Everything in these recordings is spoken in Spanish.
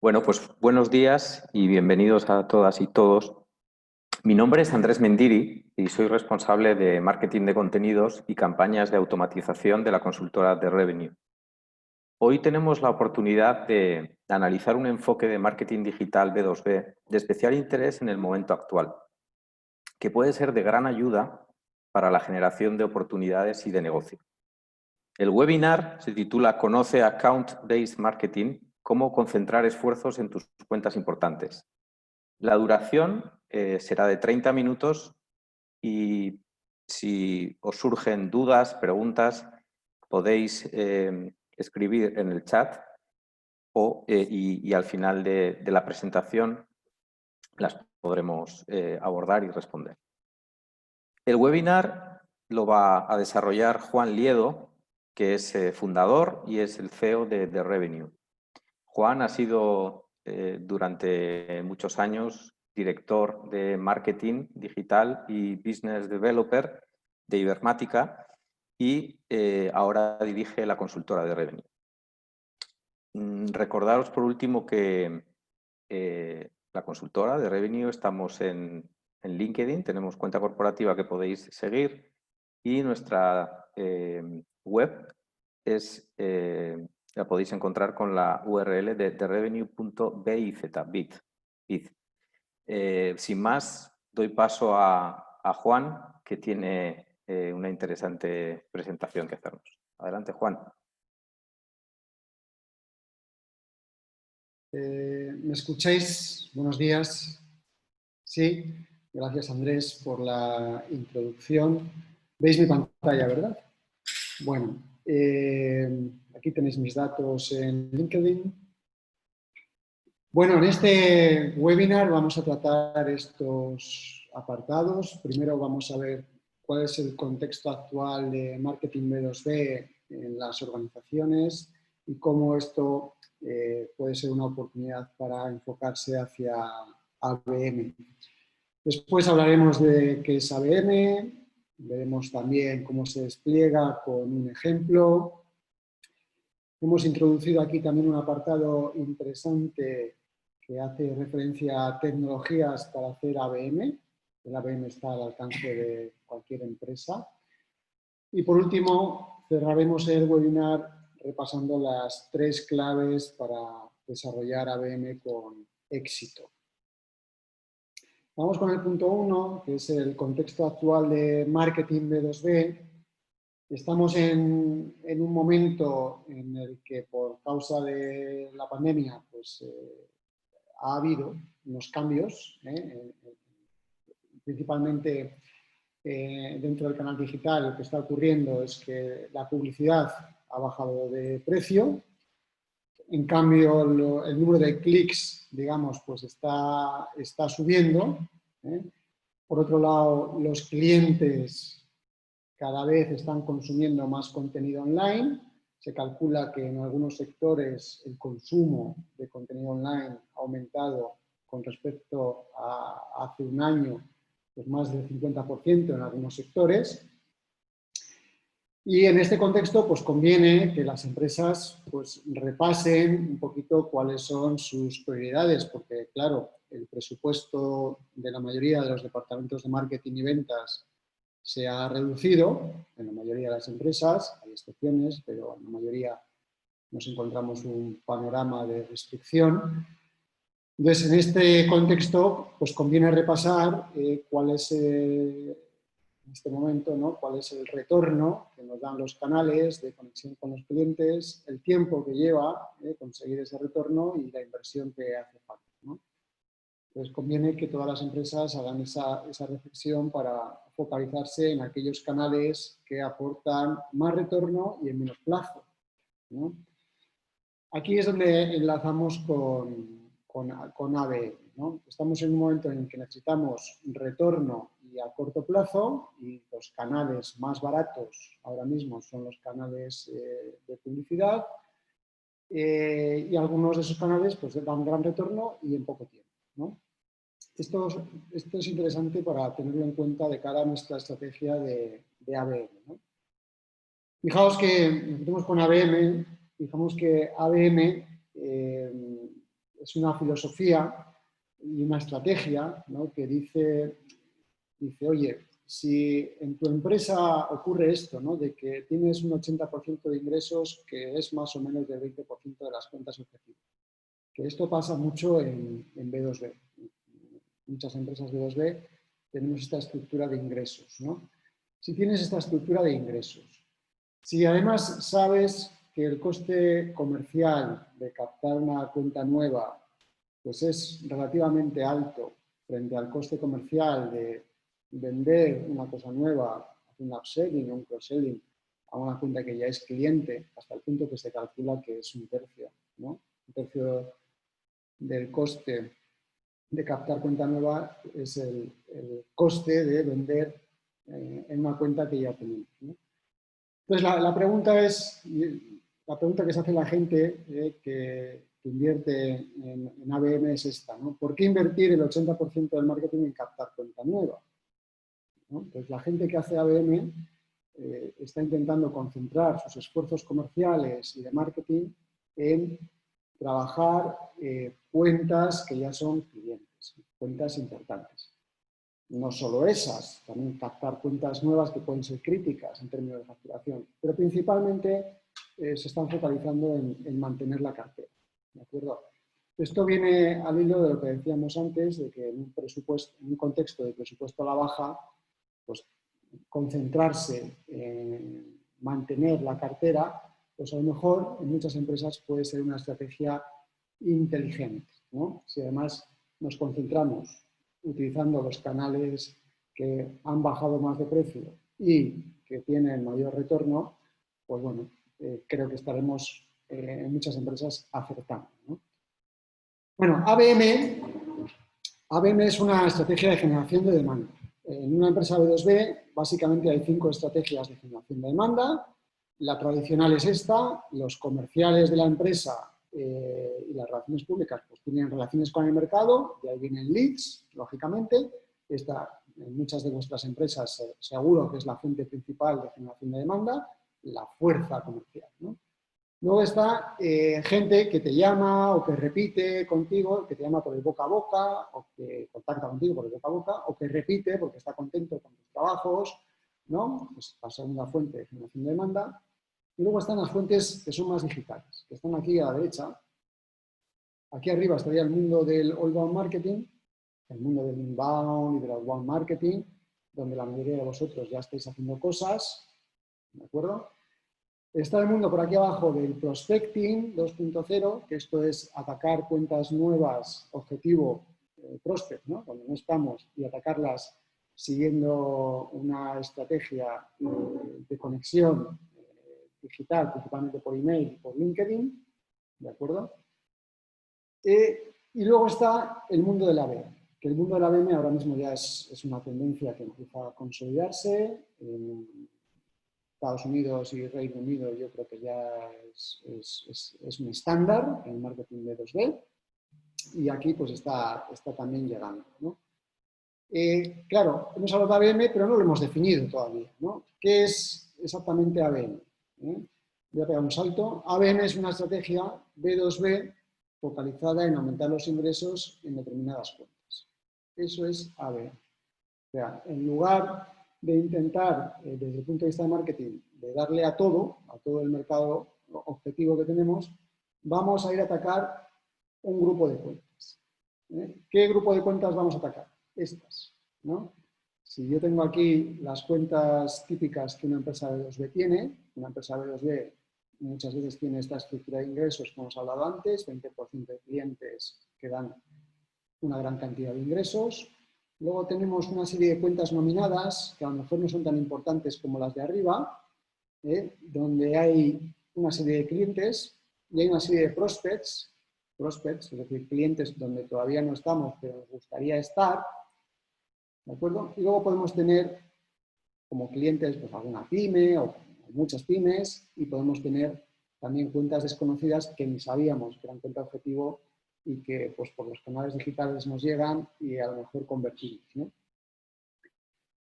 Bueno, pues buenos días y bienvenidos a todas y todos. Mi nombre es Andrés Mendiri y soy responsable de marketing de contenidos y campañas de automatización de la consultora de Revenue. Hoy tenemos la oportunidad de analizar un enfoque de marketing digital B2B de especial interés en el momento actual, que puede ser de gran ayuda para la generación de oportunidades y de negocio. El webinar se titula Conoce Account-Based Marketing, cómo concentrar esfuerzos en tus cuentas importantes. La duración será de 30 minutos y si os surgen dudas, preguntas, podéis escribir en el chat y al final de la presentación las podremos abordar y responder. El webinar lo va a desarrollar Juan Liedo, que es fundador y es el CEO de Revenue. Juan ha sido durante muchos años director de marketing digital y business developer de Ibermática y ahora dirige la consultora de Revenue. Recordaros por último que la consultora de Revenue estamos en LinkedIn, tenemos cuenta corporativa que podéis seguir y nuestra web es, la podéis encontrar con la URL de revenue.biz. Sin más, doy paso a Juan, que tiene una interesante presentación que hacernos. Adelante, Juan. ¿Me escucháis? Buenos días. Sí, gracias Andrés por la introducción. ¿Veis mi pantalla, verdad? Bueno, aquí tenéis mis datos en LinkedIn. Bueno, en este webinar vamos a tratar estos apartados. Primero vamos a ver cuál es el contexto actual de marketing B2B en las organizaciones y cómo esto puede ser una oportunidad para enfocarse hacia ABM. Después hablaremos de qué es ABM, veremos también cómo se despliega con un ejemplo. Hemos introducido aquí también un apartado interesante que hace referencia a tecnologías para hacer ABM. El ABM está al alcance de cualquier empresa. Y por último, cerraremos el webinar repasando las 3 claves para desarrollar ABM con éxito. Vamos con el punto 1, que es el contexto actual de marketing B2B. Estamos en un momento en el que por causa de la pandemia pues, ha habido unos cambios, principalmente dentro del canal digital. Lo que está ocurriendo es que la publicidad ha bajado de precio, en cambio el número de clics, digamos, pues está subiendo. Por otro lado, los clientes cada vez están consumiendo más contenido online. Se calcula que en algunos sectores el consumo de contenido online ha aumentado con respecto a hace un año, pues más del 50% en algunos sectores. Y en este contexto, pues conviene que las empresas pues, repasen un poquito cuáles son sus prioridades, porque, claro, el presupuesto de la mayoría de los departamentos de marketing y ventas se ha reducido en la mayoría de las empresas, hay excepciones, pero en la mayoría nos encontramos un panorama de restricción. Entonces, en este contexto, pues conviene repasar cuál es, en este momento, ¿no? Cuál es el retorno que nos dan los canales de conexión con los clientes, el tiempo que lleva conseguir ese retorno y la inversión que hace falta, ¿no? Entonces, conviene que todas las empresas hagan esa reflexión para focalizarse en aquellos canales que aportan más retorno y en menos plazo, ¿no? Aquí es donde enlazamos con ABM, ¿no? Estamos en un momento en que necesitamos retorno y a corto plazo, y los canales más baratos ahora mismo son los canales de publicidad, y algunos de esos canales pues, dan gran retorno y en poco tiempo, ¿no? Esto es interesante para tenerlo en cuenta de cara a nuestra estrategia de ABM, ¿no? Fijaos que, nos metemos con ABM, fijamos que ABM es una filosofía y una estrategia, ¿no?, que dice, oye, si en tu empresa ocurre esto, ¿no?, de que tienes un 80% de ingresos que es más o menos del 20% de las cuentas objetivas, que esto pasa mucho en B2B. Muchas empresas B2B tenemos esta estructura de ingresos, ¿no? Si tienes esta estructura de ingresos, si además sabes que el coste comercial de captar una cuenta nueva pues es relativamente alto frente al coste comercial de vender una cosa nueva, hacer un upselling o un cross-selling a una cuenta que ya es cliente, hasta el punto que se calcula que es un tercio, ¿no? Un tercio del coste de captar cuenta nueva es el coste de vender en una cuenta que ya tenemos, ¿no? Entonces, la pregunta que se hace la gente que invierte en ABM es esta, ¿no? ¿Por qué invertir el 80% del marketing en captar cuenta nueva? ¿No? Entonces, la gente que hace ABM está intentando concentrar sus esfuerzos comerciales y de marketing en trabajar cuentas que ya son clientes, cuentas importantes. No solo esas, también captar cuentas nuevas que pueden ser críticas en términos de facturación, pero principalmente se están focalizando en mantener la cartera, ¿de acuerdo? Esto viene al hilo de lo que decíamos antes, de que en un contexto de presupuesto a la baja, pues concentrarse en mantener la cartera, pues a lo mejor en muchas empresas puede ser una estrategia inteligente, ¿no? Si además nos concentramos utilizando los canales que han bajado más de precio y que tienen mayor retorno, pues bueno, creo que estaremos en muchas empresas acertando, ¿no? Bueno, ABM es una estrategia de generación de demanda. En una empresa B2B, básicamente hay 5 estrategias de generación de demanda. La tradicional es esta, los comerciales de la empresa y las relaciones públicas pues tienen relaciones con el mercado, de ahí vienen leads, lógicamente. Esta, en muchas de vuestras empresas seguro que es la fuente principal de generación de demanda, la fuerza comercial, ¿no? Luego está gente que te llama o que repite contigo, que te llama por el boca a boca, o que contacta contigo por el boca a boca, o que repite porque está contento con tus trabajos, ¿no? Pues la segunda fuente de generación de demanda. Y luego están las fuentes que son más digitales, que están aquí a la derecha. Aquí arriba estaría el mundo del outbound marketing, el mundo del inbound y del outbound marketing, donde la mayoría de vosotros ya estáis haciendo cosas, ¿de acuerdo? Está el mundo por aquí abajo del prospecting 2.0, que esto es atacar cuentas nuevas, objetivo prospect, ¿no? Cuando no estamos, y atacarlas siguiendo una estrategia de conexión digital, principalmente por email y por LinkedIn, ¿de acuerdo? Y luego está el mundo del ABM, que el mundo del ABM ahora mismo ya es una tendencia que empieza a consolidarse. Estados Unidos y Reino Unido yo creo que ya es un estándar en el marketing de 2B y aquí pues está también llegando, ¿no? Claro, hemos hablado de ABM pero no lo hemos definido todavía, ¿no? ¿Qué es exactamente ABM? Voy a pegar un salto. ABM es una estrategia B2B focalizada en aumentar los ingresos en determinadas cuentas. Eso es ABM. O sea, en lugar de intentar, desde el punto de vista de marketing, de darle a todo el mercado objetivo que tenemos, vamos a ir a atacar un grupo de cuentas. ¿Qué grupo de cuentas vamos a atacar? Estas, ¿no? Si yo tengo aquí las cuentas típicas que una empresa B2B tiene, una empresa B2B muchas veces tiene esta estructura de ingresos que hemos hablado antes, 20% de clientes que dan una gran cantidad de ingresos. Luego tenemos una serie de cuentas nominadas, que a lo mejor no son tan importantes como las de arriba, donde hay una serie de clientes y hay una serie de prospects, es decir, clientes donde todavía no estamos, pero nos gustaría estar, ¿de acuerdo? Y luego podemos tener como clientes pues, alguna pyme o muchas pymes y podemos tener también cuentas desconocidas que ni sabíamos que eran cuenta objetivo y que pues, por los canales digitales nos llegan y a lo mejor convertimos, ¿no?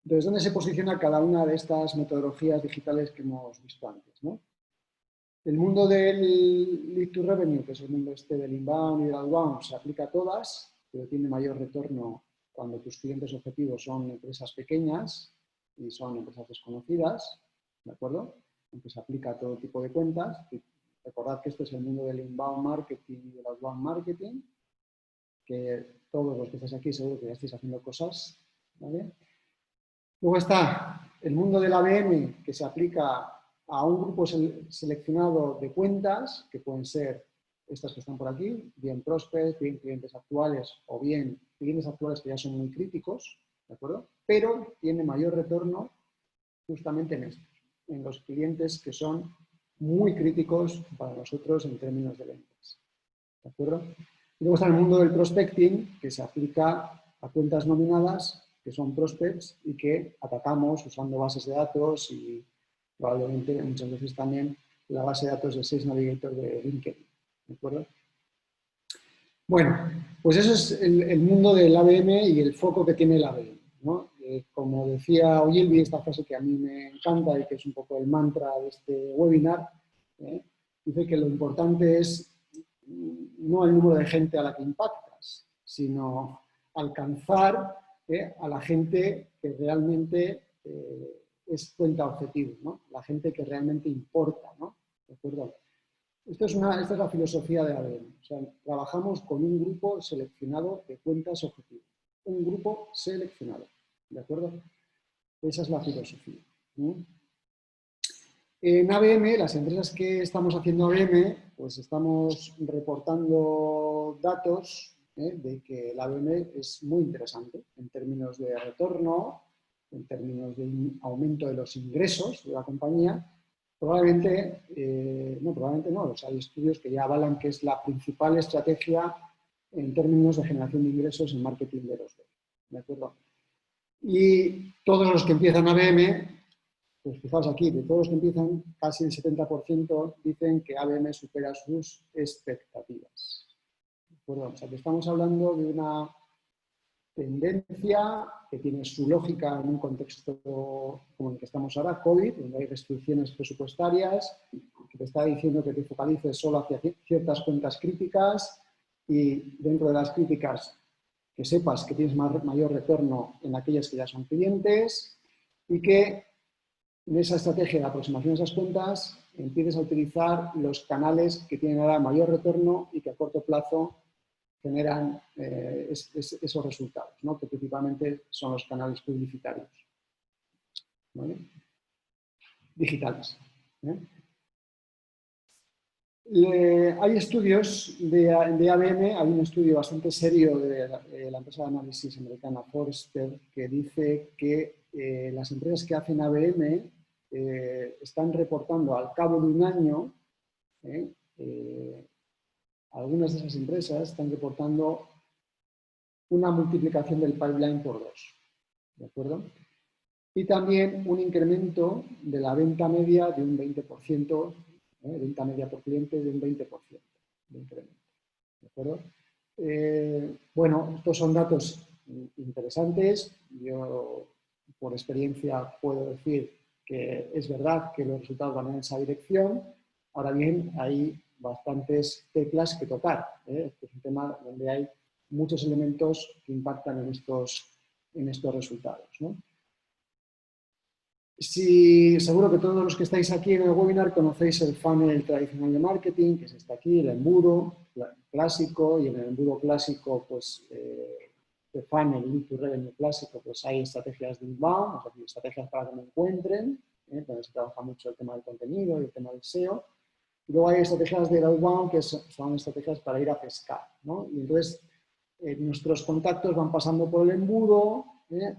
Entonces, ¿dónde se posiciona cada una de estas metodologías digitales que hemos visto antes, ¿no? El mundo del lead to revenue, que es el mundo este del inbound y del outbound, se aplica a todas, pero tiene mayor retorno cuando tus clientes objetivos son empresas pequeñas y son empresas desconocidas, ¿de acuerdo? Aunque se aplica a todo tipo de cuentas. Recordad que esto es el mundo del inbound marketing y del outbound marketing, que todos los que estáis aquí seguro que ya estáis haciendo cosas, ¿vale? Luego está el mundo del ABM, que se aplica a un grupo seleccionado de cuentas, que pueden ser estas que están por aquí, bien prospects, bien clientes actuales o bien clientes actuales que ya son muy críticos, ¿de acuerdo? Pero tiene mayor retorno justamente en estos, en los clientes que son muy críticos para nosotros en términos de ventas, ¿de acuerdo? Y luego está el mundo del prospecting, que se aplica a cuentas nominadas, que son prospects y que atacamos usando bases de datos y probablemente muchas veces también la base de datos de Sales Navigator de LinkedIn, ¿de acuerdo? Bueno, pues eso es el mundo del ABM y el foco que tiene el ABM, ¿no? Como decía Ogilvy, esta frase que a mí me encanta y que es un poco el mantra de este webinar, dice que lo importante es no el número de gente a la que impactas, sino alcanzar a la gente que realmente es cuenta objetivo, ¿no? La gente que realmente importa, ¿no? ¿De acuerdo? Esta es la filosofía de ABM. O sea, trabajamos con un grupo seleccionado de cuentas objetivos. Un grupo seleccionado. ¿De acuerdo? Esa es la filosofía, ¿no? En ABM, las empresas que estamos haciendo ABM, pues estamos reportando datos de que el ABM es muy interesante en términos de retorno, en términos de aumento de los ingresos de la compañía. Probablemente no, o sea, hay estudios que ya avalan que es la principal estrategia en términos de generación de ingresos en marketing de los B. ¿De acuerdo? Y todos los que empiezan ABM, pues fijaos aquí, de todos los que empiezan, casi el 70% dicen que ABM supera sus expectativas. ¿De acuerdo? O sea, que estamos hablando de una tendencia que tiene su lógica en un contexto como el que estamos ahora, COVID, donde hay restricciones presupuestarias, que te está diciendo que te focalices solo hacia ciertas cuentas críticas y dentro de las críticas que sepas que tienes mayor retorno en aquellas que ya son clientes y que en esa estrategia de aproximación a esas cuentas empieces a utilizar los canales que tienen ahora mayor retorno y que a corto plazo generan esos resultados, ¿no? Que principalmente son los canales publicitarios, ¿vale? Digitales. Hay estudios de ABM, hay un estudio bastante serio de la empresa de análisis americana Forrester que dice que las empresas que hacen ABM están reportando al cabo de un año, algunas de esas empresas están reportando una multiplicación del pipeline por 2, ¿de acuerdo? Y también un incremento de la venta media de un 20%, venta media por cliente de un 20% de incremento, ¿de acuerdo? Bueno, estos son datos interesantes. Yo, por experiencia, puedo decir que es verdad que los resultados van en esa dirección. Ahora bien, hay bastantes teclas que tocar. Este es un tema donde hay muchos elementos que impactan en estos resultados, ¿no? Seguro que todos los que estáis aquí en el webinar conocéis el funnel tradicional de marketing, que es este aquí, el embudo clásico, y en el embudo clásico, pues, el funnel, lead to revenue clásico, pues hay estrategias de inbound, o sea, estrategias para que me encuentren, donde se trabaja mucho el tema del contenido y el tema del SEO. Y luego hay estrategias de outbound, que son estrategias para ir a pescar, ¿no? Y entonces, nuestros contactos van pasando por el embudo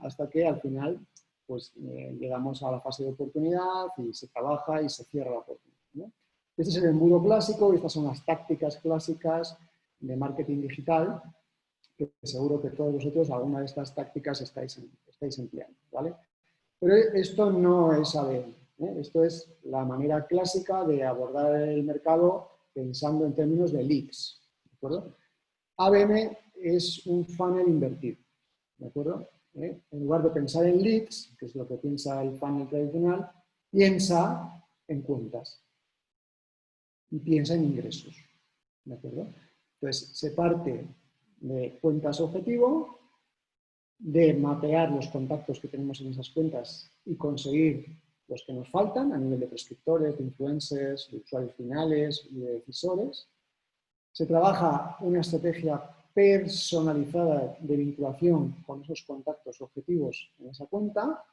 hasta que al final pues llegamos a la fase de oportunidad y se trabaja y se cierra la oportunidad, ¿no? Este es el embudo clásico y estas son las tácticas clásicas de marketing digital, que seguro que todos vosotros alguna de estas tácticas estáis empleando, ¿vale? Pero esto no es ABM, esto es la manera clásica de abordar el mercado pensando en términos de leads, ¿de acuerdo? ABM es un funnel invertido, ¿de acuerdo? En lugar de pensar en leads, que es lo que piensa el funnel tradicional, piensa en cuentas. y piensa en ingresos. ¿De acuerdo? Entonces, se parte de cuentas objetivo, de mapear los contactos que tenemos en esas cuentas y conseguir los que nos faltan a nivel de prescriptores, de influencers, de usuarios finales y de decisores. Se trabaja una estrategia personalizada de vinculación con esos contactos objetivos en esa cuenta,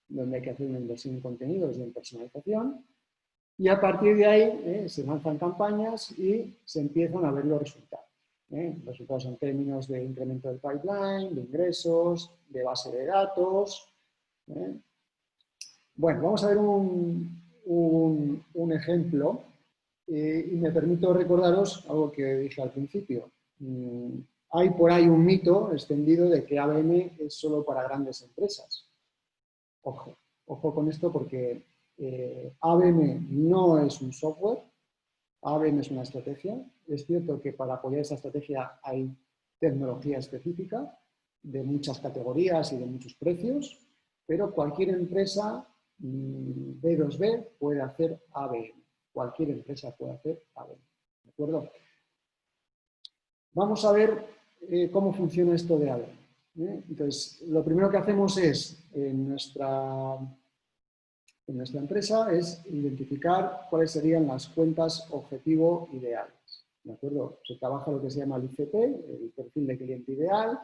donde hay que hacer una inversión en contenidos y en personalización. Y a partir de ahí se lanzan campañas y se empiezan a ver los resultados. Resultados en términos de incremento del pipeline, de ingresos, de base de datos. Bueno, vamos a ver un ejemplo y me permito recordaros algo que dije al principio. Hay por ahí un mito extendido de que ABM es solo para grandes empresas. Ojo, ojo con esto porque ABM no es un software, ABM es una estrategia. Es cierto que para apoyar esa estrategia hay tecnología específica de muchas categorías y de muchos precios, pero cualquier empresa B2B puede hacer ABM. Cualquier empresa puede hacer ABM. ¿De acuerdo? Vamos a ver cómo funciona esto de ABM. Entonces, lo primero que hacemos es, en nuestra empresa, es identificar cuáles serían las cuentas objetivo ideales. ¿De acuerdo? Se trabaja lo que se llama el ICP, el perfil de cliente ideal,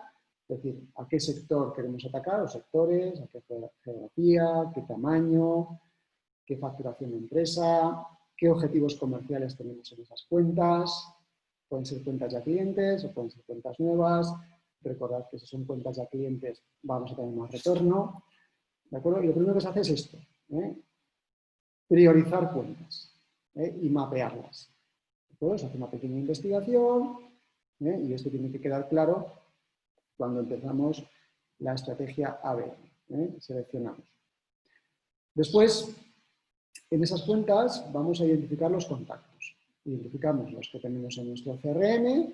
es decir, a qué sector queremos atacar, los sectores, a qué geografía, qué tamaño, qué facturación de empresa, qué objetivos comerciales tenemos en esas cuentas. Pueden ser cuentas ya clientes o pueden ser cuentas nuevas. Recordad que si son cuentas ya clientes vamos a tener más retorno. ¿De acuerdo? Y lo primero que se hace es esto. Priorizar cuentas y mapearlas. ¿De acuerdo? Se hace una pequeña investigación y esto tiene que quedar claro cuando empezamos la estrategia ABM. Seleccionamos. Después, en esas cuentas vamos a identificar los contactos. Identificamos los que tenemos en nuestro CRM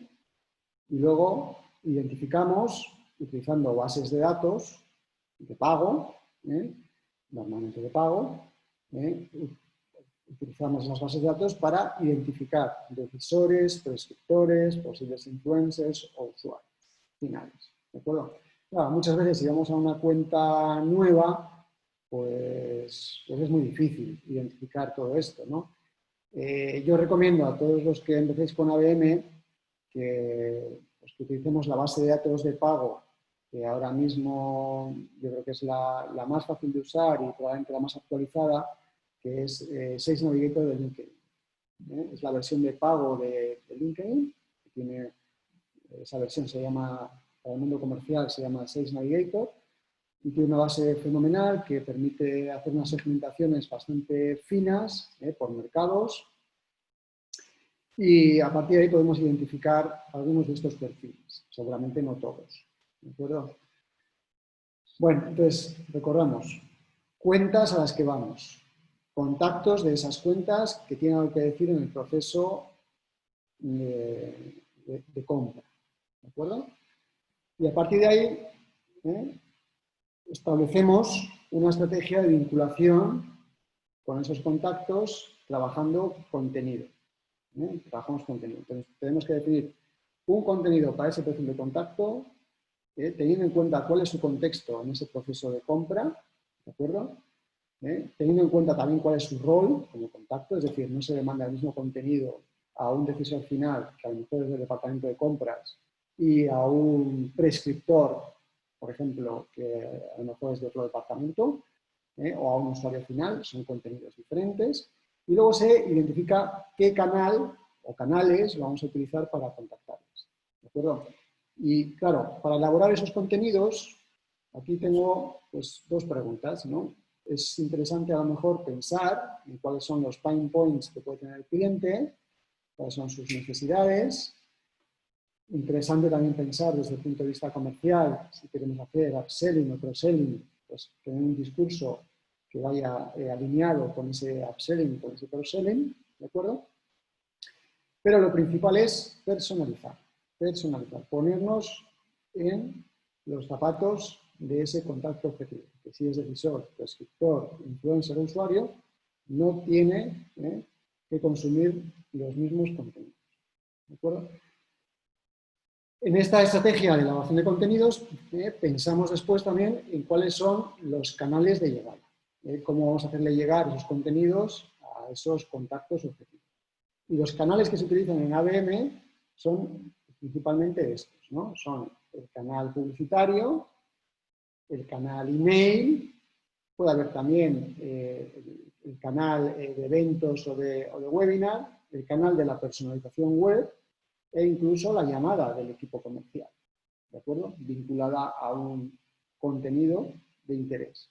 y luego identificamos, utilizando bases de datos de pago, normalmente de pago, utilizamos esas bases de datos para identificar decisores, prescriptores, posibles influencers o usuarios finales. ¿De acuerdo? Claro, muchas veces si vamos a una cuenta nueva, pues es muy difícil identificar todo esto, ¿no? Yo recomiendo a todos los que empecéis con ABM que utilicemos la base de datos de pago, que ahora mismo yo creo que es la más fácil de usar y probablemente la más actualizada, que es Sales Navigator de LinkedIn. Es la versión de pago de LinkedIn, que tiene, esa versión se llama, para el mundo comercial se llama Sales Navigator, y tiene una base fenomenal que permite hacer unas segmentaciones bastante finas por mercados, y a partir de ahí podemos identificar algunos de estos perfiles, seguramente no todos. ¿De acuerdo? Bueno, entonces, recordamos, cuentas a las que vamos, contactos de esas cuentas que tienen algo que decir en el proceso de compra. ¿De acuerdo? Y a partir de ahí, establecemos una estrategia de vinculación con esos contactos trabajando contenido. Trabajamos contenido. Entonces, tenemos que definir un contenido para ese perfil de contacto, teniendo en cuenta cuál es su contexto en ese proceso de compra, ¿de acuerdo? Teniendo en cuenta también cuál es su rol como contacto, es decir, no se le manda el mismo contenido a un decisor final, que a lo mejor es del departamento de compras, y a un prescriptor, por ejemplo, que a lo mejor es de otro departamento, o a un usuario final, son contenidos diferentes. Y luego se identifica qué canal o canales vamos a utilizar para contactarles. ¿De acuerdo? Y claro, para elaborar esos contenidos, aquí tengo pues, dos preguntas, ¿no? Es interesante a lo mejor pensar en cuáles son los pain points que puede tener el cliente, cuáles son sus necesidades. Interesante también pensar desde el punto de vista comercial, si queremos hacer upselling o cross-selling, pues tener un discurso que vaya alineado con ese upselling, con ese cross-selling, ¿de acuerdo? Pero lo principal es personalizar, ponernos en los zapatos de ese contacto objetivo, que si es decisor, prescriptor, influencer o usuario, no tiene que consumir los mismos contenidos. ¿De acuerdo? En esta estrategia de elaboración de contenidos, pensamos después también en cuáles son los canales de llegada. Cómo vamos a hacerle llegar esos contenidos a esos contactos objetivos. Y los canales que se utilizan en ABM son principalmente estos, ¿no? Son el canal publicitario, el canal email, puede haber también el canal de eventos o de webinar, el canal de la personalización web e incluso la llamada del equipo comercial, ¿de acuerdo? Vinculada a un contenido de interés,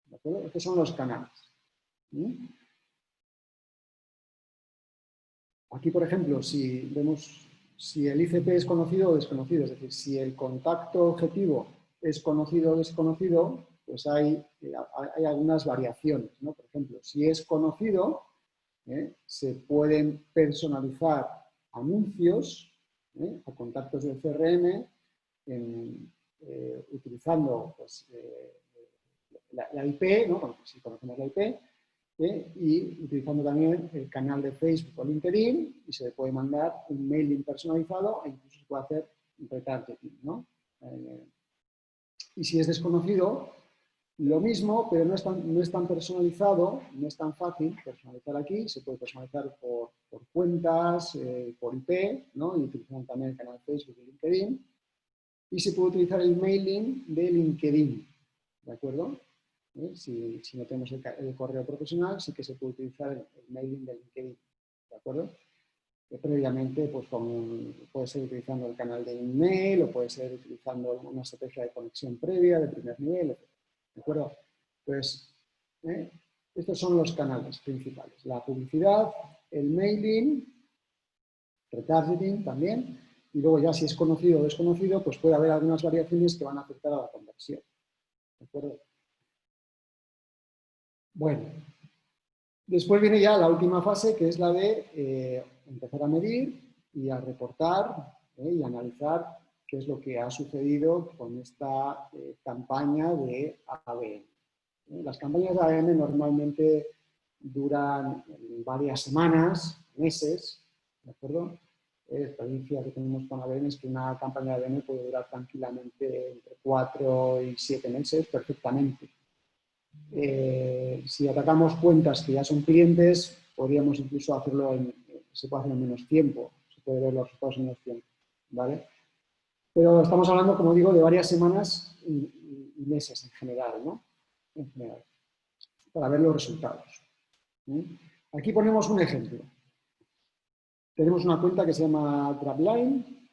¿de acuerdo? Estos son los canales. Aquí, por ejemplo, si vemos si el ICP es conocido o desconocido, es decir, si el contacto objetivo es conocido o desconocido, pues hay algunas variaciones, ¿no? Por ejemplo, si es conocido, se pueden personalizar anuncios a contactos del CRM utilizando pues, la IP, ¿no? Bueno, si conocemos la IP, y utilizando también el canal de Facebook o LinkedIn, y se le puede mandar un mailing personalizado e incluso se puede hacer retargeting, ¿no? Y si es desconocido, lo mismo, pero no es tan personalizado, no es tan fácil personalizar aquí, se puede personalizar por cuentas, por IP, ¿no? Y utilizando también el canal Facebook y LinkedIn, y se puede utilizar el mailing de LinkedIn, ¿de acuerdo? Si no tenemos el correo profesional, sí que se puede utilizar el mailing de LinkedIn, ¿de acuerdo? Previamente, pues puede ser utilizando el canal de email o puede ser utilizando una estrategia de conexión previa de primer nivel, etc. ¿De acuerdo? Pues, estos son los canales principales. La publicidad, el mailing, retargeting también, y luego ya si es conocido o desconocido, pues puede haber algunas variaciones que van a afectar a la conversión. ¿De acuerdo? Bueno, después viene ya la última fase, que es la de empezar a medir y a reportar y analizar qué es lo que ha sucedido con esta campaña de ABM. Las campañas de ABM normalmente duran varias semanas, meses, ¿de acuerdo? La experiencia que tenemos con ABM es que una campaña de ABM puede durar tranquilamente entre 4 y 7 meses perfectamente. Si atacamos cuentas que ya son clientes, podríamos incluso hacerlo se puede hacer en menos tiempo, se puede ver los resultados en menos tiempo, ¿vale? Pero estamos hablando, como digo, de varias semanas y meses en general, ¿no? En general, para ver los resultados. Aquí ponemos un ejemplo. Tenemos una cuenta que se llama Trapline,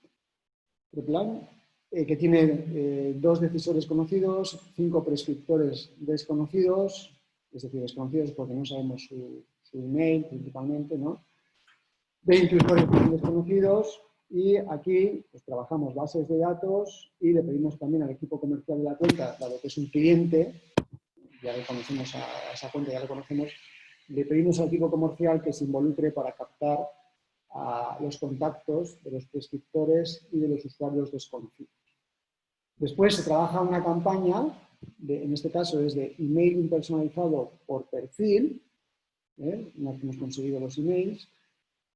que tiene 2 decisores conocidos, 5 prescriptores desconocidos, es decir, desconocidos porque no sabemos su email principalmente, ¿no? 20 usuarios desconocidos y aquí pues, trabajamos bases de datos y le pedimos también al equipo comercial de la cuenta, dado que es un cliente, ya le conocemos a esa cuenta, ya lo conocemos, le pedimos al equipo comercial que se involucre para captar a los contactos de los prescriptores y de los usuarios desconocidos. Después se trabaja una campaña, en este caso es de emailing personalizado por perfil, una vez que hemos conseguido los emails,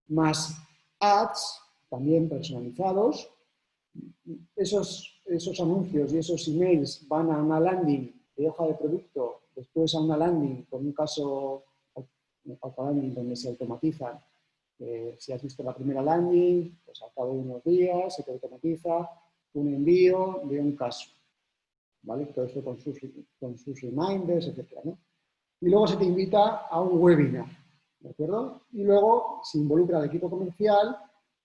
más ads, también personalizados. Esos anuncios y esos emails van a una landing de hoja de producto, después a una landing con un caso landing donde se automatizan. Si has visto la primera landing, pues al cabo de unos días se te automatiza un envío de un caso, ¿vale? Todo esto con sus reminders, etc., ¿no? Y luego se te invita a un webinar, ¿de acuerdo? Y luego se involucra al equipo comercial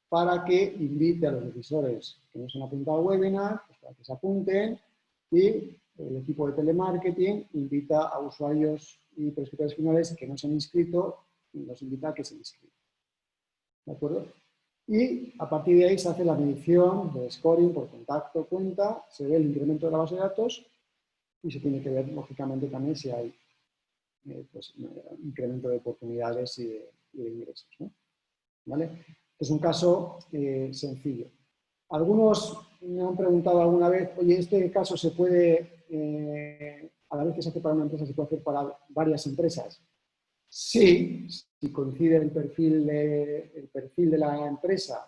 para que invite a los decisores que no se han apuntado al webinar, pues para que se apunten, y el equipo de telemarketing invita a usuarios y prescriptores finales que no se han inscrito y los invita a que se inscriban. ¿De acuerdo? Y a partir de ahí se hace la medición de scoring por contacto, cuenta, se ve el incremento de la base de datos y se tiene que ver, lógicamente, también si hay pues, incremento de oportunidades y de ingresos, ¿no? ¿Vale? Este es un caso sencillo. Algunos me han preguntado alguna vez, oye, este caso se puede, a la vez que se hace para una empresa, se puede hacer para varias empresas. Sí, si coincide el perfil de la empresa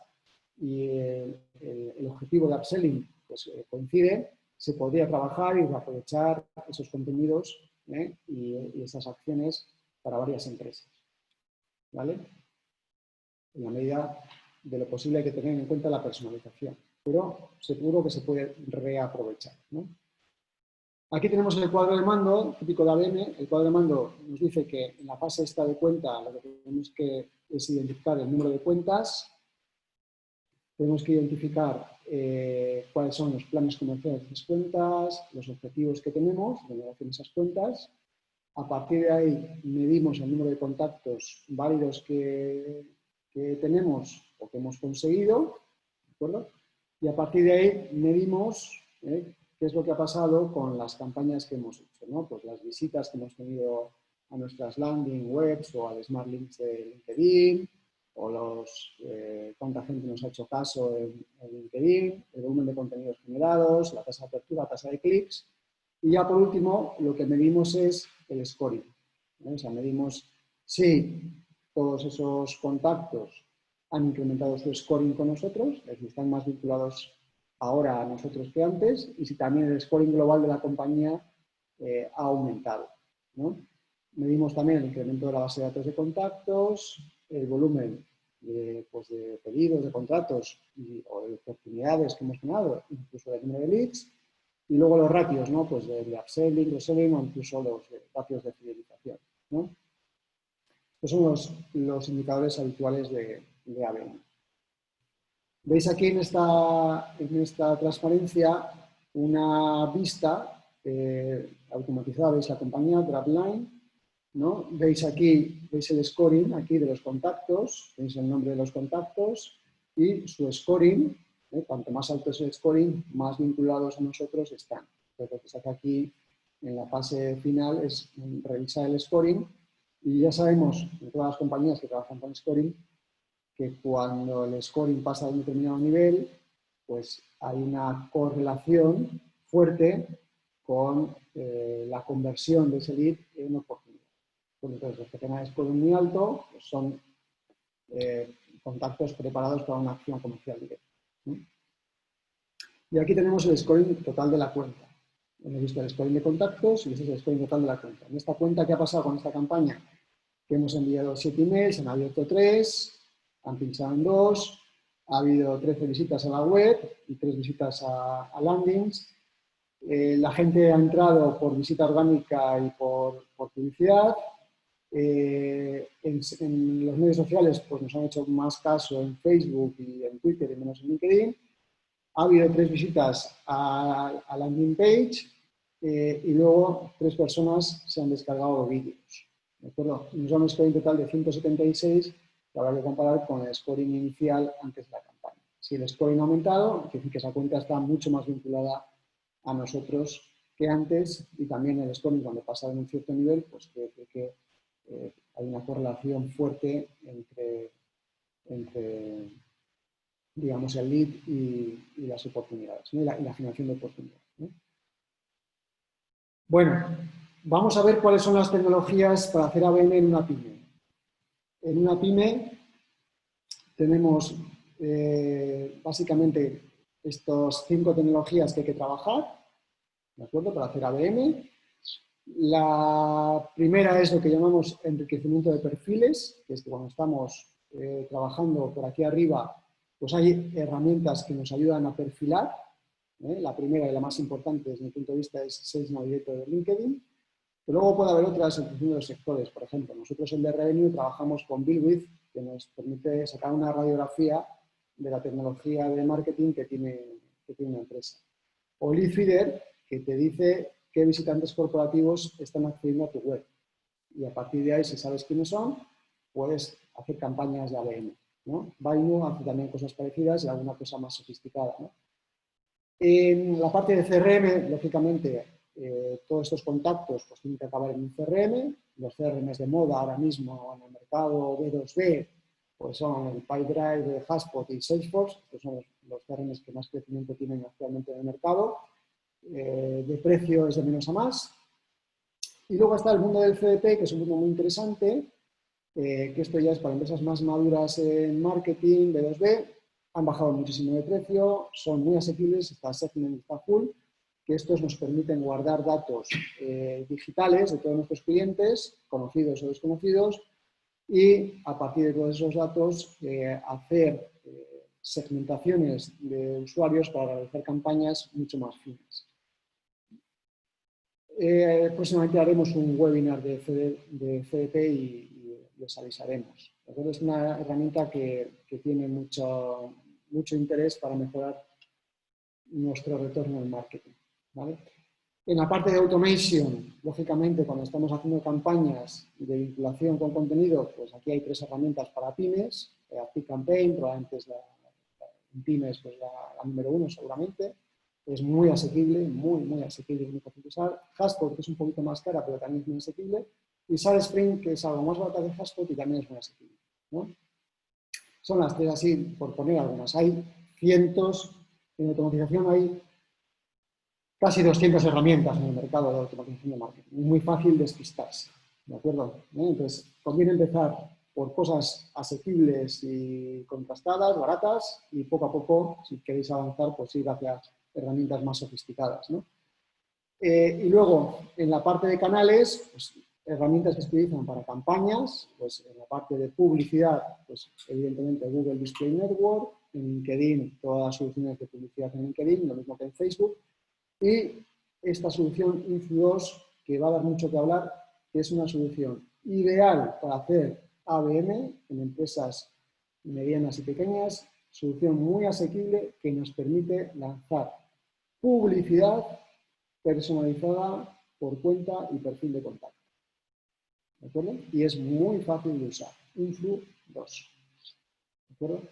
y el objetivo de upselling pues, coincide, se podría trabajar y aprovechar esos contenidos y esas acciones para varias empresas. ¿Vale? En la medida de lo posible hay que tener en cuenta la personalización, pero seguro que se puede reaprovechar, ¿no? Aquí tenemos el cuadro de mando, típico de ABM. El cuadro de mando nos dice que en la fase esta de cuenta lo que tenemos que es identificar el número de cuentas, tenemos que identificar cuáles son los planes comerciales de esas cuentas, los objetivos que tenemos de negocio en esas cuentas. A partir de ahí medimos el número de contactos válidos que tenemos o que hemos conseguido, ¿de acuerdo? Y a partir de ahí medimos qué es lo que ha pasado con las campañas que hemos hecho, ¿no? Pues las visitas que hemos tenido a nuestras landing webs o al Smart Links de LinkedIn, o cuánta gente nos ha hecho caso en LinkedIn, el volumen de contenidos generados, la tasa de apertura, la tasa de clics. Y ya por último, lo que medimos es el scoring. O sea, medimos si todos esos contactos han incrementado su scoring con nosotros, es decir, están más vinculados ahora a nosotros que antes, y si también el scoring global de la compañía ha aumentado, ¿no? Medimos también el incremento de la base de datos de contactos, el volumen pues de pedidos, de contratos o de oportunidades que hemos generado, incluso el número de leads, y luego los ratios, ¿no? Pues de upselling, cross-selling o incluso los ratios de fidelización, ¿no? Estos son los indicadores habituales de ABM. Veis aquí en esta transparencia una vista automatizada, veis la compañía, DraftLine, ¿no? Veis aquí, veis el scoring aquí de los contactos, veis el nombre de los contactos y su scoring. Cuanto más alto es el scoring, más vinculados a nosotros están. Entonces, lo que se hace aquí en la fase final es revisar el scoring y ya sabemos en todas las compañías que trabajan con scoring que cuando el scoring pasa a un determinado nivel, pues hay una correlación fuerte con la conversión de ese lead en oportunidad. Entonces, los que tengan scoring muy alto pues son contactos preparados para una acción comercial directa. Y aquí tenemos el scoring total de la cuenta. Hemos visto el scoring de contactos y este es el scoring total de la cuenta. En esta cuenta, ¿qué ha pasado con esta campaña? Que hemos enviado 7 emails, se han abierto 3, han pinchado en 2, ha habido 13 visitas a la web y 3 visitas a landings. La gente ha entrado por visita orgánica y por publicidad. En los medios sociales pues nos han hecho más caso en Facebook y en Twitter y menos en LinkedIn. Ha habido 3 visitas a landing page y luego 3 personas se han descargado vídeos. ¿De acuerdo? Nos da un scoring total de 176 que habrá que comparar con el scoring inicial antes de la campaña. Si el scoring ha aumentado, quiere decir que esa cuenta está mucho más vinculada a nosotros que antes y también el scoring cuando pasa de un cierto nivel, pues quiere decir que hay una correlación fuerte entre digamos, el lead y las oportunidades, ¿no? y la generación de oportunidades, ¿no? Bueno, vamos a ver cuáles son las tecnologías para hacer ABM en una pyme. En una pyme tenemos básicamente estas 5 tecnologías que hay que trabajar, ¿de acuerdo?, para hacer ABM. La primera es lo que llamamos enriquecimiento de perfiles, que es que cuando estamos trabajando por aquí arriba, pues hay herramientas que nos ayudan a perfilar. La primera y la más importante desde mi punto de vista es Sales Navigator de LinkedIn. Pero luego puede haber otras en función de los sectores. Por ejemplo, nosotros en The Revenue trabajamos con BuildWith, que nos permite sacar una radiografía de la tecnología de marketing que tiene una empresa. O Leadfeeder, que te dice qué visitantes corporativos están accediendo a tu web. Y a partir de ahí, si sabes quiénes son, puedes hacer campañas de ABM, ¿no? Vainu hace también cosas parecidas y alguna cosa más sofisticada, ¿no? En la parte de CRM, lógicamente, todos estos contactos pues, tienen que acabar en un CRM. Los CRMs de moda ahora mismo en el mercado B2B pues son el Pipedrive, HubSpot y Salesforce. Estos son los CRMs que más crecimiento tienen actualmente en el mercado. De precio es de menos a más. Y luego está el mundo del CDP, que es un mundo muy interesante, que esto ya es para empresas más maduras en marketing, B2B, han bajado muchísimo de precio, son muy asequibles, está Segment, está Full, que estos nos permiten guardar datos digitales de todos nuestros clientes, conocidos o desconocidos, y a partir de todos esos datos hacer segmentaciones de usuarios para realizar campañas mucho más finas. Próximamente haremos un webinar de CDP y les avisaremos. Entonces, es una herramienta que tiene mucho interés para mejorar nuestro retorno en marketing, ¿vale? En la parte de automation, lógicamente, cuando estamos haciendo campañas de vinculación con contenido, pues aquí hay 3 herramientas para pymes. ActiveCampaign, probablemente es en pymes pues la número 1 seguramente. Es muy asequible, muy asequible, muy fácil de usar. HubSpot, que es un poquito más cara, pero también es muy asequible. Y SalesSpring, que es algo más barata que HubSpot y también es muy asequible, ¿no? Son las 3 así, por poner algunas. Hay cientos, en automatización hay casi 200 herramientas en el mercado de automatización de marketing. Es muy fácil despistarse, ¿de acuerdo? Entonces, conviene empezar por cosas asequibles y contrastadas, baratas, y poco a poco, si queréis avanzar, pues ir hacia herramientas más sofisticadas, ¿no? Y luego, en la parte de canales, pues, herramientas que se utilizan para campañas, pues en la parte de publicidad, pues evidentemente Google Display Network, en LinkedIn, todas las soluciones de publicidad en LinkedIn, lo mismo que en Facebook, y esta solución Influ2, que va a dar mucho que hablar, que es una solución ideal para hacer ABM en empresas medianas y pequeñas, solución muy asequible que nos permite lanzar publicidad personalizada por cuenta y perfil de contacto. ¿De acuerdo? Y es muy fácil de usar. Influ2. ¿De acuerdo?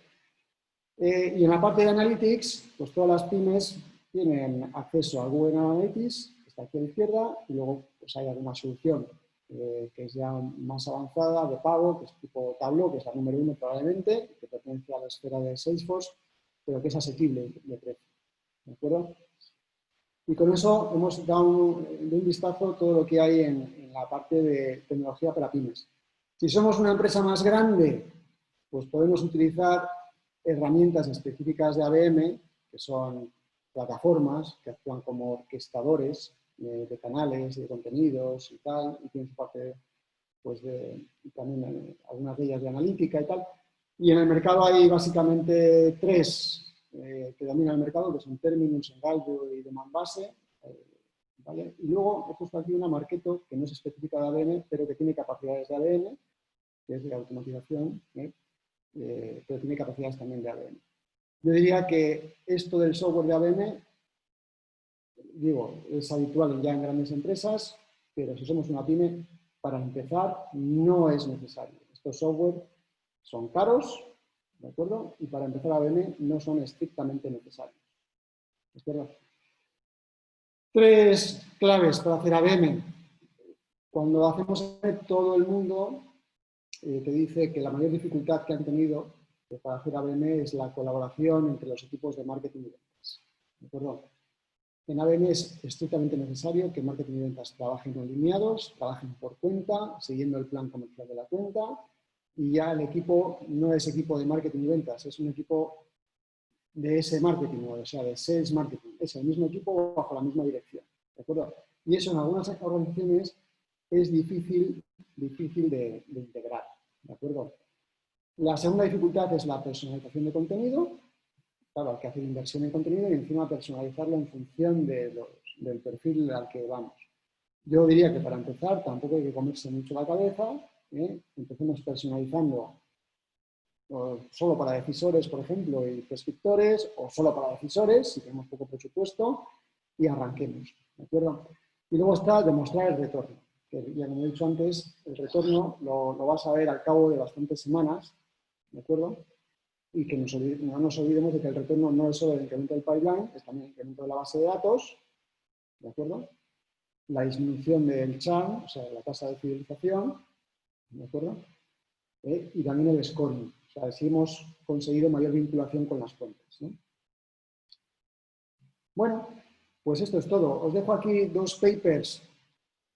Y en la parte de Analytics, pues todas las pymes tienen acceso a Google Analytics, que está aquí a la izquierda, y luego pues hay alguna solución que es ya más avanzada, de pago, que es tipo Tableau, que es la número 1 probablemente, que pertenece a la esfera de Salesforce, pero que es asequible de precio. ¿De acuerdo? Y con eso hemos dado de un vistazo todo lo que hay en la parte de tecnología para pymes. Si somos una empresa más grande, pues podemos utilizar herramientas específicas de ABM, que son plataformas que actúan como orquestadores de canales, de contenidos y tal, y tienen su parte pues también algunas de ellas de analítica y tal. Y en el mercado hay básicamente 3 que dominan el mercado, que son Terminus, Engallo y Demand Base. ¿Vale? Y luego he puesto aquí una Marketo que no es específica de ABM, pero que tiene capacidades de ABM, que es de automatización, pero tiene capacidades también de ABM. Yo diría que esto del software de ABM, digo, es habitual ya en grandes empresas, pero si somos una pyme, para empezar no es necesario. Estos software son caros, ¿de acuerdo? Y para empezar ABM no son estrictamente necesarios. ¿De acuerdo? 3 claves para hacer ABM. Cuando hacemos todo el mundo te dice que la mayor dificultad que han tenido para hacer ABM es la colaboración entre los equipos de marketing y ventas. ¿De acuerdo? En ABM es estrictamente necesario que marketing y ventas trabajen alineados, trabajen por cuenta, siguiendo el plan comercial de la cuenta, y ya el equipo no es equipo de marketing y ventas, es un equipo de ese marketing, o sea, de sales marketing. Es el mismo equipo bajo la misma dirección. ¿De acuerdo? Y eso en algunas organizaciones es difícil de integrar. ¿De acuerdo? La segunda dificultad es la personalización de contenido. Claro, hay que hacer inversión en contenido y encima personalizarlo en función del perfil al que vamos. Yo diría que para empezar tampoco hay que comerse mucho la cabeza. Empecemos personalizando solo para decisores, por ejemplo, y prescriptores, o solo para decisores, si tenemos poco presupuesto, y arranquemos. ¿De acuerdo? Y luego está demostrar el retorno. Que ya como he dicho antes, el retorno lo vas a ver al cabo de bastantes semanas, ¿de acuerdo? Y que no nos olvidemos de que el retorno no es solo el incremento del pipeline, es también el incremento de la base de datos, ¿de acuerdo? La disminución del churn, o sea, la tasa de fidelización, ¿de acuerdo? Y también el scoring, o sea, si hemos conseguido mayor vinculación con las fuentes, ¿no? Bueno, pues esto es todo. Os dejo aquí 2 papers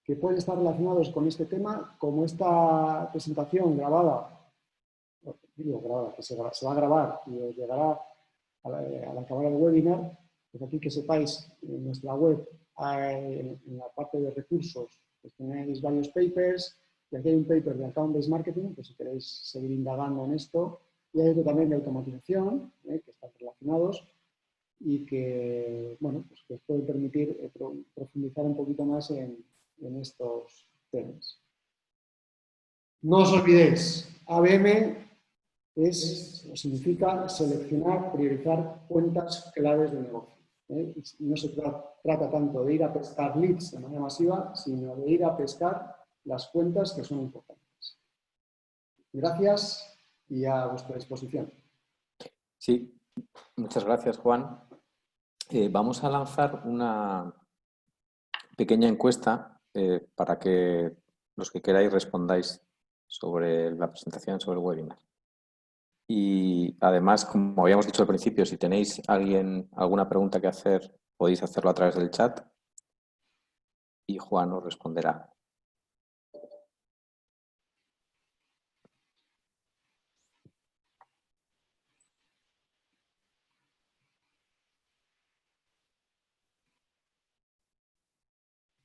que pueden estar relacionados con este tema, como esta presentación grabada, que se va a grabar y os llegará al acabar el webinar, pues aquí que sepáis, en nuestra web, en la parte de recursos, pues tenéis varios papers, y aquí hay un paper de Account-Based Marketing, pues si queréis seguir indagando en esto, y hay otro también de automatización, que están relacionados, y que, bueno, pues que os puede permitir profundizar un poquito más en estos temas. No os olvidéis, ABM significa seleccionar, priorizar cuentas claves de negocio. No se trata tanto de ir a pescar leads de manera masiva, sino de ir a pescar las cuentas que son importantes. Gracias y a vuestra disposición. Sí, muchas gracias, Juan. Vamos a lanzar una pequeña encuesta para que los que queráis respondáis sobre la presentación, sobre el webinar. Y además, como habíamos dicho al principio, si tenéis alguna pregunta que hacer, podéis hacerlo a través del chat y Juan os responderá.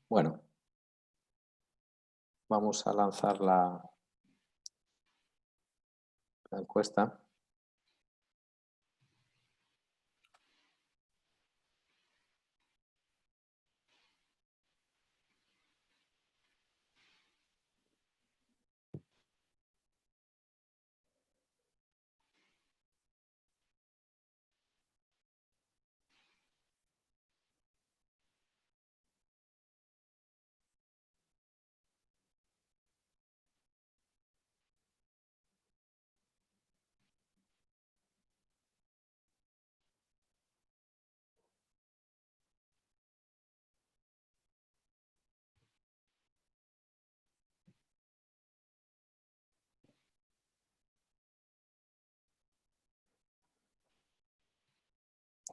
Bueno, vamos a lanzar la encuesta.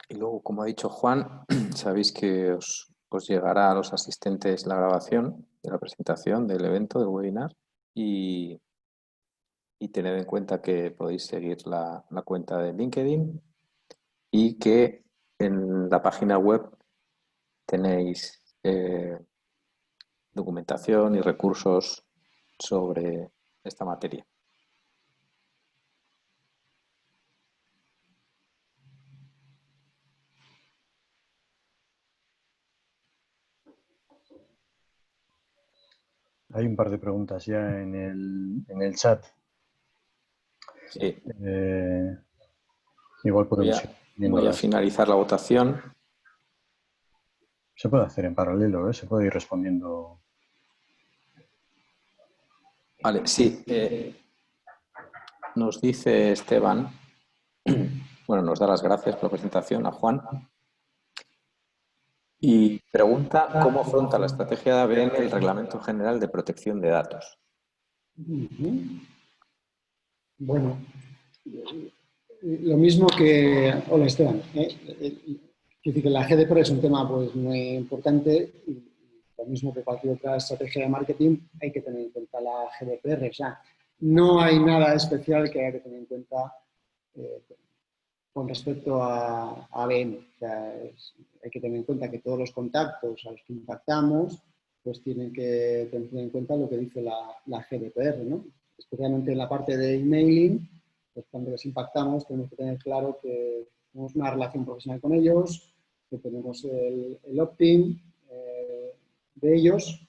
Y luego, como ha dicho Juan, sabéis que os llegará a los asistentes la grabación de la presentación del evento, del webinar, y tened en cuenta que podéis seguir la cuenta de LinkedIn y que en la página web tenéis documentación y recursos sobre esta materia. Hay un par de preguntas ya en el chat. Sí. Igual podemos ir viendo. Voy a finalizar la votación. Se puede hacer en paralelo, se puede ir respondiendo. Vale, sí. Nos dice Esteban, bueno, nos da las gracias por la presentación a Juan y pregunta cómo afronta la estrategia de ABM el Reglamento General de Protección de Datos. Bueno, lo mismo que... Hola, Esteban. Quiero decir que la GDPR es un tema pues, muy importante y lo mismo que cualquier otra estrategia de marketing hay que tener en cuenta la GDPR. O sea, no hay nada especial que haya que tener en cuenta con respecto a ABM. O sea, hay que tener en cuenta que todos los contactos a los que impactamos pues tienen que tener en cuenta lo que dice la GDPR, ¿no? Especialmente en la parte de emailing, pues cuando les impactamos tenemos que tener claro que tenemos una relación profesional con ellos, que tenemos el opt-in de ellos,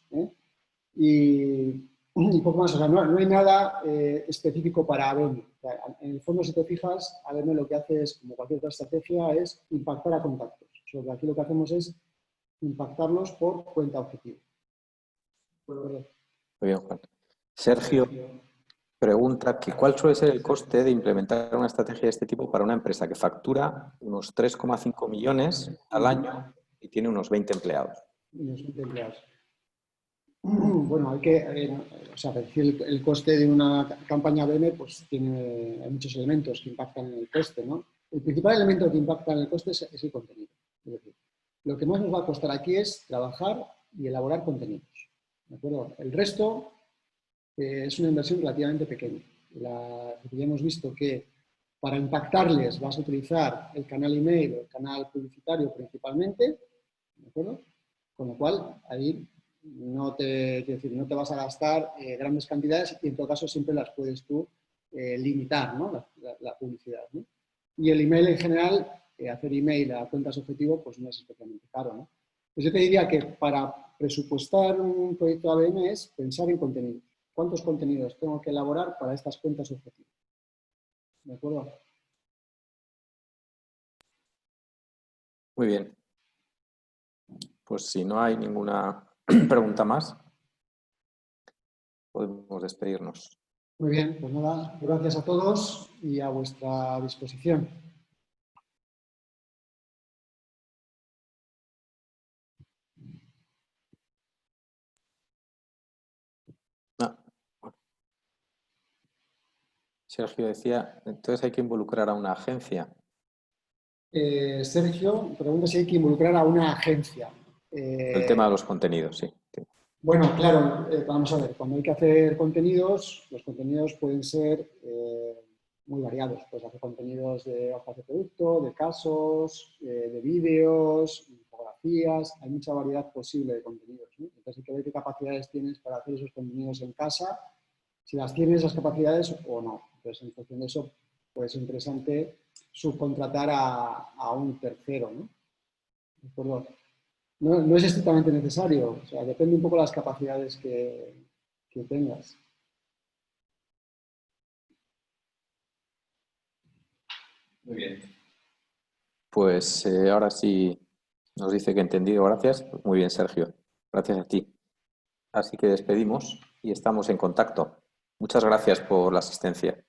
y poco más. O sea, no hay nada específico para ABM. O sea, en el fondo, si te fijas, ABM lo que hace es, como cualquier otra estrategia, es impactar a contactos. O sea, aquí lo que hacemos es impactarlos por cuenta objetivo. Muy bien, Juan. Sergio pregunta que ¿cuál suele ser el coste de implementar una estrategia de este tipo para una empresa que factura unos 3,5 millones al año y tiene unos 20 empleados? Unos 20 empleados. Bueno, hay que, o sea, decir el coste de una campaña ABM, pues hay muchos elementos que impactan en el coste, ¿no? El principal elemento que impacta en el coste es el contenido. Es decir, lo que más nos va a costar aquí es trabajar y elaborar contenidos. ¿De acuerdo? El resto es una inversión relativamente pequeña. Ya hemos visto que para impactarles vas a utilizar el canal email o el canal publicitario principalmente, ¿de acuerdo? Con lo cual, ahí no te vas a gastar grandes cantidades y en todo caso siempre las puedes tú limitar, ¿no? La publicidad, ¿no? Y el email en general, hacer email a cuentas objetivo, pues no es especialmente caro, ¿no? Pues yo te diría que para presupuestar un proyecto ABM es pensar en contenidos. ¿Cuántos contenidos tengo que elaborar para estas cuentas objetivos? ¿De acuerdo? Muy bien. Pues si no hay ninguna pregunta más, podemos despedirnos. Muy bien, pues nada, gracias a todos y a vuestra disposición. Ah, bueno. Sergio decía, entonces hay que involucrar a una agencia. Sergio pregunta si hay que involucrar a una agencia. El tema de los contenidos, sí. Bueno, claro, vamos a ver, cuando hay que hacer contenidos, los contenidos pueden ser muy variados. Puedes hacer contenidos de hojas de producto, de casos, de vídeos, infografías, hay mucha variedad posible de contenidos, ¿no? Entonces hay que ver qué capacidades tienes para hacer esos contenidos en casa, si las tienes esas capacidades o no. Entonces, en función de eso, puede ser interesante subcontratar a un tercero, ¿no? ¿De acuerdo? No es estrictamente necesario, o sea, depende un poco de las capacidades que tengas. Muy bien. Pues ahora sí nos dice que entendido, gracias. Pues muy bien, Sergio. Gracias a ti. Así que despedimos y estamos en contacto. Muchas gracias por la asistencia.